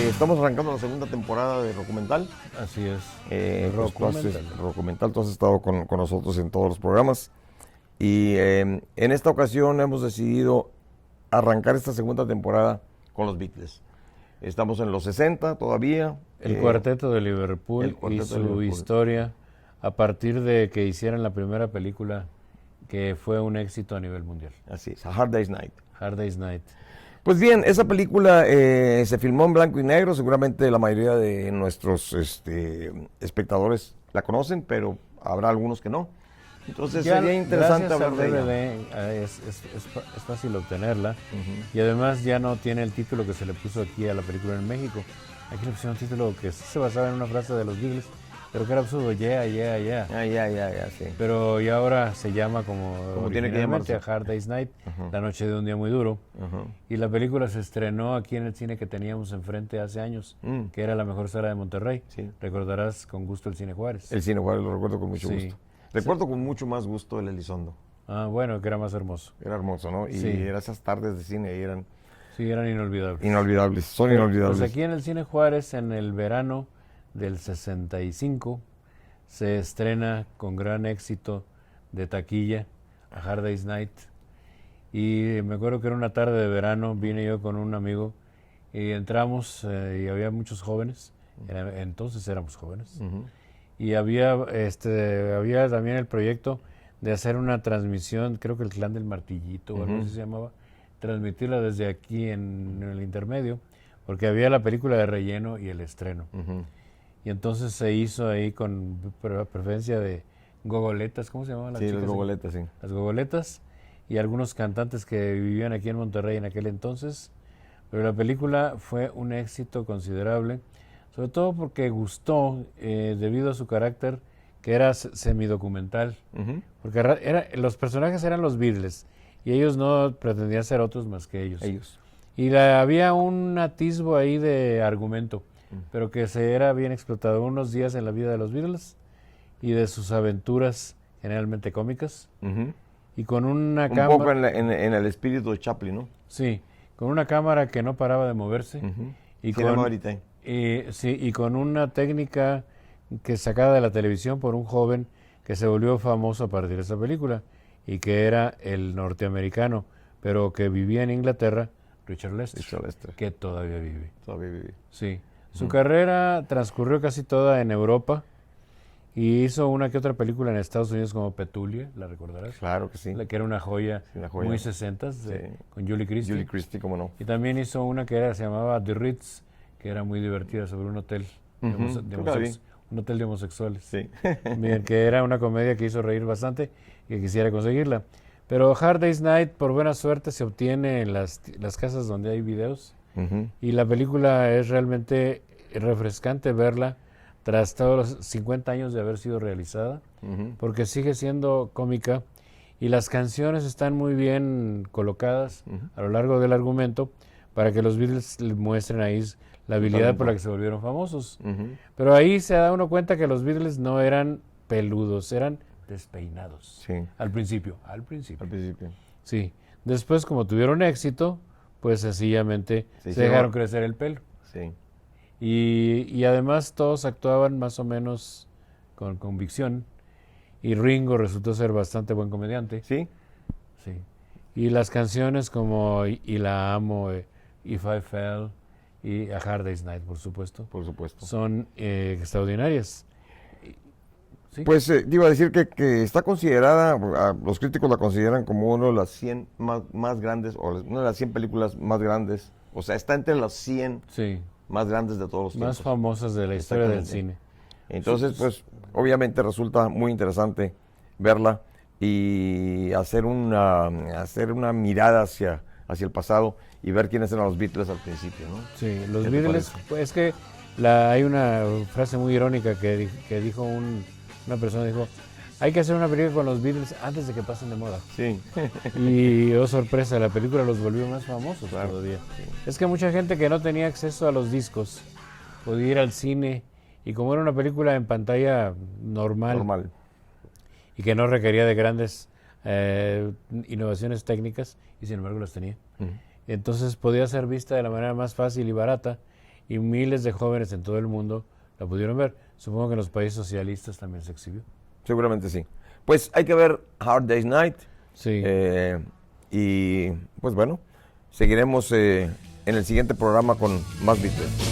Estamos arrancando la segunda temporada de Rockumental. Así es. Rockumental, tú has estado con nosotros en todos los programas. Y en esta ocasión hemos decidido arrancar esta segunda temporada con los Beatles. Estamos en los 60 todavía. El Cuarteto de Liverpool y su historia a partir de que hicieran la primera película que fue un éxito a nivel mundial. Así es, A Hard Day's Night. Hard Day's Night. Pues bien, esa película se filmó en blanco y negro. Seguramente la mayoría de nuestros espectadores la conocen, pero habrá algunos que no. Entonces Ya, sería interesante hablar de ella. DVD, es fácil obtenerla. Y además ya no tiene el título que se le puso aquí a la película en México. Aquí le pusieron un título que sí se basaba en una frase de los Beatles, pero que era absurdo, yeah, yeah, yeah. Ya, sí. Pero ya ahora se llama como tiene que originalmente, llamarse. A Hard Day's Night, La noche de un día muy duro. Y la película se estrenó aquí en el cine que teníamos enfrente hace años, que era la mejor sala de Monterrey. Sí. Recordarás con gusto el Cine Juárez. El Cine Juárez lo recuerdo con mucho Sí. gusto. Recuerdo con mucho más gusto el Elizondo. Ah, bueno, que era más hermoso. Era hermoso, ¿no? Y Sí. eran esas tardes de cine y eran Sí, eran inolvidables. inolvidables, son inolvidables. Pues aquí en el Cine Juárez, en el verano del 65, se estrena con gran éxito de taquilla A Hard Day's Night. Y me acuerdo que era una tarde de verano, vine yo con un amigo y entramos y había muchos jóvenes, entonces éramos jóvenes. Y había también el proyecto de hacer una transmisión, creo que el Clan del Martillito o algo así se llamaba, transmitirla desde aquí en el intermedio, porque había la película de relleno y el estreno. Y entonces se hizo ahí con preferencia de gogoletas, ¿cómo se llamaban las chicas? Sí, las gogoletas, sí. Las gogoletas y algunos cantantes que vivían aquí en Monterrey en aquel entonces. Pero la película fue un éxito considerable, sobre todo porque gustó debido a su carácter que era semidocumental. Porque los personajes eran los Beatles y ellos no pretendían ser otros más que ellos. Y había un atisbo ahí de argumento, pero que se era bien explotado. Unos días en la vida de los Beatles y de sus aventuras generalmente cómicas. Y con una cámara... Un poco en el espíritu de Chaplin, ¿no? Sí, con una cámara que no paraba de moverse. Y y con una técnica que sacada de la televisión por un joven que se volvió famoso a partir de esa película y que era el norteamericano, pero que vivía en Inglaterra, Richard Lester, que todavía vive. Todavía vive. Sí. Su carrera transcurrió casi toda en Europa y hizo una que otra película en Estados Unidos como Petulia, ¿la recordarás? Claro que sí. Que era una joya, Sí, una joya. muy 60s, con Julie Christie. Julie Christie, cómo no. Y también hizo una que se llamaba The Ritz, que era muy divertida, sobre un hotel un hotel de homosexuales. Sí. Bien, que era una comedia que hizo reír bastante y que quisiera conseguirla. Pero Hard Day's Night, por buena suerte, se obtiene en las casas donde hay videos. Y la película es realmente refrescante verla tras todos los 50 años de haber sido realizada, porque sigue siendo cómica y las canciones están muy bien colocadas a lo largo del argumento para que los Beatles le muestren ahí la habilidad por la que se volvieron famosos. Pero ahí se da uno cuenta que los Beatles no eran peludos, eran despeinados. Sí. Al principio. Al principio. Sí. Después, como tuvieron éxito, pues sencillamente se dejaron crecer el pelo. Sí. Y además todos actuaban más o menos con convicción. Y Ringo resultó ser bastante buen comediante. Sí. Sí. Y las canciones como Y la amo, If I Fell y A Hard Day's Night, por supuesto. Por supuesto. Son extraordinarias. ¿Sí? Pues iba a decir que está considerada, los críticos la consideran como una de las 100 más grandes, o una de las 100 películas más grandes. O sea, está entre las 100 más grandes de todos los tiempos. Más famosas de la historia del cine. Entonces, pues, obviamente resulta muy interesante verla y hacer una mirada hacia el pasado y ver quiénes eran los Beatles al principio, ¿no? Sí, los Beatles, pues, es que hay una frase muy irónica que dijo una persona, dijo, hay que hacer una película con los Beatles antes de que pasen de moda. Sí. Y, oh sorpresa, la película los volvió más famosos todavía. Sí. Es que mucha gente que no tenía acceso a los discos podía ir al cine y como era una película en pantalla normal. Y que no requería de grandes innovaciones técnicas, y sin embargo las tenía. Entonces podía ser vista de la manera más fácil y barata y miles de jóvenes en todo el mundo la pudieron ver. Supongo que en los países socialistas también se exhibió. Seguramente sí. Pues hay que ver Hard Day's Night. Sí. Y pues bueno, seguiremos en el siguiente programa con más Beatles.